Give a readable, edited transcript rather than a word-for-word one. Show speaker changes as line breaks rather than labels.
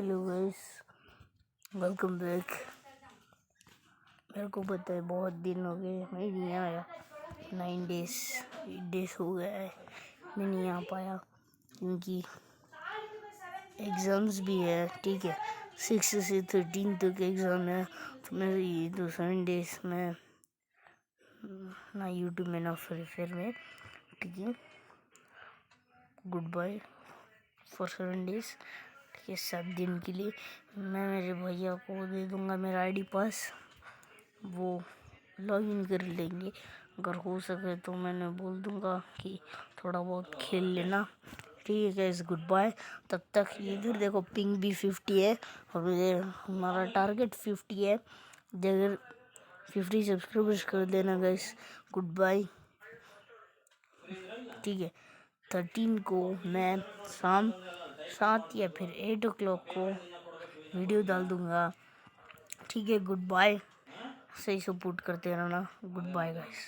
Hello guys, welcome back. मेरे को पता है बहुत दिन हो गए मैं नहीं आया, 8 डेज हो गया है मैं नहीं आ पाया क्योंकि एग्ज़ाम्स भी है। ठीक है, 6 से 13 तक एग्ज़ाम है, तो मैं ये तो 7 डेज में ना यूट्यूब में ना फ्री फायर में। ठीक है, गुड बाय फॉर 7 डेज। ये 7 दिन के लिए मैं मेरे भैया को दे दूंगा मेरा आईडी पास, वो लॉगिन कर लेंगे। अगर हो सके तो मैंने बोल दूंगा कि थोड़ा बहुत खेल लेना। ठीक है गाइस, गुड बाय। तब तक इधर देखो पिंग भी 50 है और हमारा टारगेट 50 है। अगर 50 सब्सक्राइबर्स कर देना गाइस, गुड बाय। ठीक है, 13 को मैं शाम 7 या फिर 8 o'clock को वीडियो डाल दूंगा। ठीक है, गुड बाय। सही सपोर्ट करते रहना। Good bye guys.